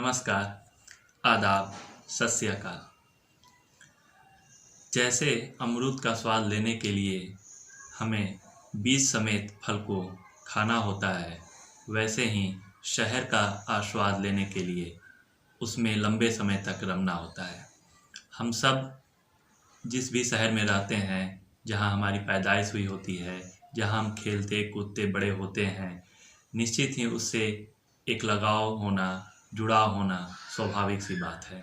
नमस्कार, आदाब, सत श्री अकाल। जैसे अमरूद का स्वाद लेने के लिए हमें बीज समेत फल को खाना होता है, वैसे ही शहर का आस्वाद लेने के लिए उसमें लंबे समय तक रमना होता है। हम सब जिस भी शहर में रहते हैं, जहाँ हमारी पैदाइश हुई होती है, जहाँ हम खेलते कूदते बड़े होते हैं, निश्चित ही उससे एक लगाव होना, जुड़ाव होना स्वाभाविक सी बात है।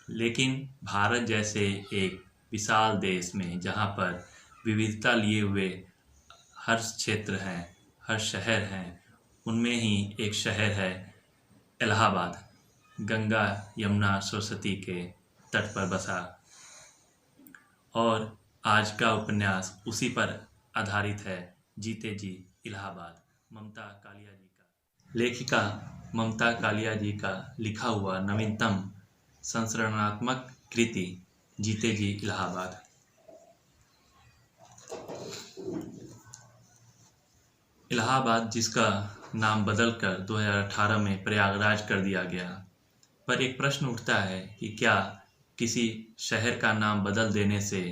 लेकिन भारत जैसे एक विशाल देश में, जहाँ पर विविधता लिए हुए हर क्षेत्र हैं, हर शहर हैं, उनमें ही एक शहर है इलाहाबाद, गंगा यमुना सरस्वती के तट पर बसा। और आज का उपन्यास उसी पर आधारित है, जीते जी इलाहाबाद, ममता कालिया जी का। लेखिका ममता कालिया जी का लिखा हुआ नवीनतम संस्मरणात्मक कृति जीते जी इलाहाबाद। इलाहाबाद, जिसका नाम बदलकर 2018 में प्रयागराज कर दिया गया, पर एक प्रश्न उठता है कि क्या किसी शहर का नाम बदल देने से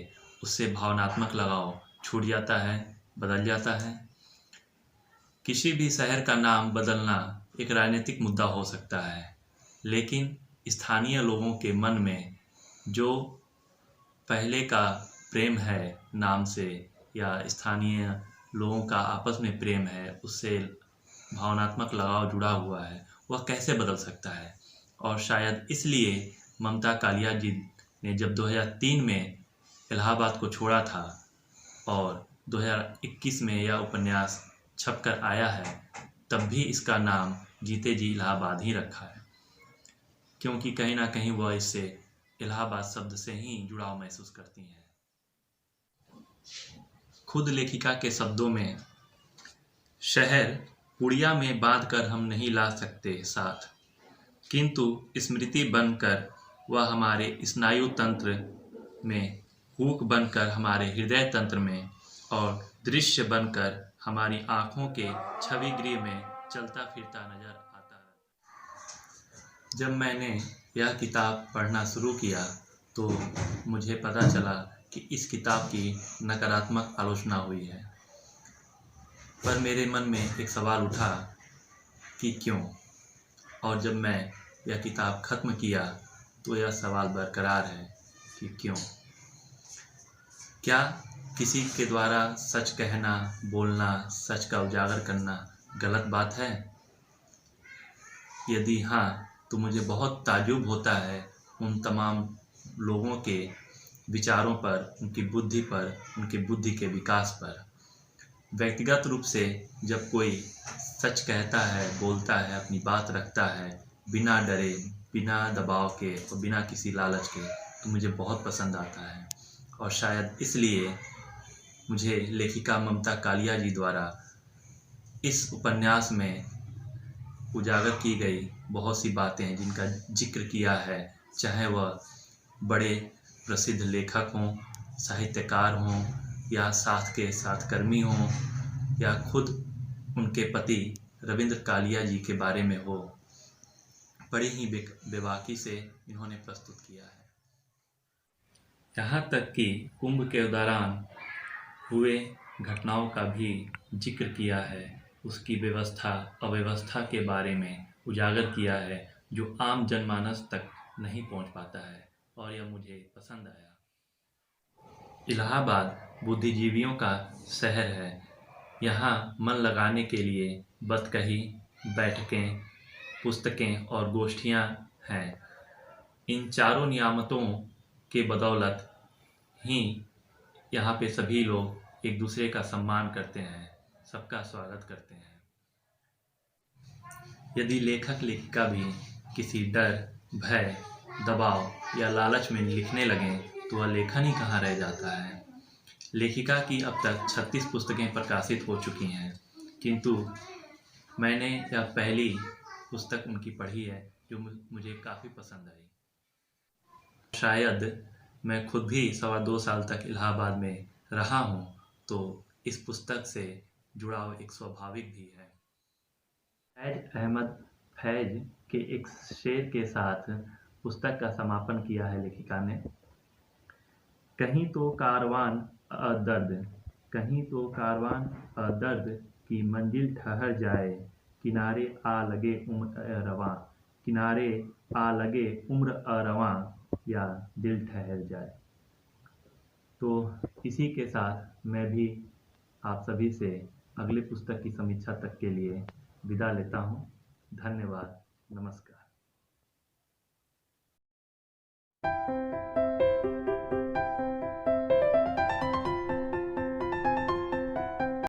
उससे भावनात्मक लगाव छूट जाता है, बदल जाता है। किसी भी शहर का नाम बदलना एक राजनीतिक मुद्दा हो सकता है, लेकिन स्थानीय लोगों के मन में जो पहले का प्रेम है नाम से, या स्थानीय लोगों का आपस में प्रेम है, उससे भावनात्मक लगाव जुड़ा हुआ है, वह कैसे बदल सकता है। और शायद इसलिए ममता कालिया जी ने जब 2003 में इलाहाबाद को छोड़ा था और 2021 में यह उपन्यास छपकर आया है, तब भी इसका नाम जीते जी इलाहाबाद ही रखा है, क्योंकि कहीं ना कहीं वह इससे इलाहाबाद शब्द से ही जुड़ाव महसूस करती हैं। खुद लेखिका के शब्दों में, शहर पुड़िया में बांध कर हम नहीं ला सकते साथ, किंतु स्मृति बनकर वह हमारे स्नायु तंत्र में, हुक बनकर हमारे हृदय तंत्र में, और दृश्य बनकर हमारी आँखों के छवि गृह में चलता फिरता नजर आता है। जब मैंने यह किताब पढ़ना शुरू किया तो मुझे पता चला कि इस किताब की नकारात्मक आलोचना हुई है, पर मेरे मन में एक सवाल उठा कि क्यों। और जब मैं यह किताब ख़त्म किया तो यह सवाल बरकरार है कि क्यों। क्या किसी के द्वारा सच कहना, बोलना, सच का उजागर करना गलत बात है? यदि हाँ, तो मुझे बहुत ताज्जुब होता है उन तमाम लोगों के विचारों पर, उनकी बुद्धि पर, उनकी बुद्धि के विकास पर। व्यक्तिगत रूप से जब कोई सच कहता है, बोलता है, अपनी बात रखता है, बिना डरे, बिना दबाव के और बिना किसी लालच के, तो मुझे बहुत पसंद आता है। और शायद इसलिए मुझे लेखिका ममता कालिया जी द्वारा इस उपन्यास में उजागर की गई बहुत सी बातें, जिनका जिक्र किया है, चाहे वह बड़े प्रसिद्ध लेखक हों, साहित्यकार हों, या साथ के साथकर्मी हों, या खुद उनके पति रविंद्र कालिया जी के बारे में हो, बड़ी ही बेबाकी से इन्होंने प्रस्तुत किया है। यहाँ तक कि कुंभ के दौरान हुए घटनाओं का भी जिक्र किया है, उसकी व्यवस्था अव्यवस्था के बारे में उजागर किया है, जो आम जनमानस तक नहीं पहुँच पाता है, और यह मुझे पसंद आया। इलाहाबाद बुद्धिजीवियों का शहर है। यहाँ मन लगाने के लिए बतकही, बैठकें, पुस्तकें और गोष्ठियाँ हैं। इन चारों नियामतों के बदौलत ही यहाँ पे सभी लोग एक दूसरे का सम्मान करते हैं, सबका स्वागत करते हैं। यदि लेखक लेखिका भी किसी डर, भय, दबाव या लालच में लिखने लगें तो वह लेखन ही कहाँ रह जाता है। लेखिका की अब तक 36 पुस्तकें प्रकाशित हो चुकी हैं, किंतु मैंने यह पहली पुस्तक उनकी पढ़ी है जो मुझे काफ़ी पसंद आई। शायद मैं खुद भी 2.25 साल तक इलाहाबाद में रहा हूँ, तो इस पुस्तक से जुड़ाव एक स्वाभाविक भी है। फैज अहमद फैज के एक शेर के साथ पुस्तक का समापन किया है लेखिका ने। कहीं तो कारवान दर्द, कहीं तो कारवान दर्द की मंजिल ठहर जाए, किनारे आ लगे उम्र रवां, किनारे आ लगे उम्र रवां, या दिल ठहर जाए। तो इसी के साथ मैं भी आप सभी से अगली पुस्तक की समीक्षा तक के लिए विदा लेता हूँ। धन्यवाद। नमस्कार।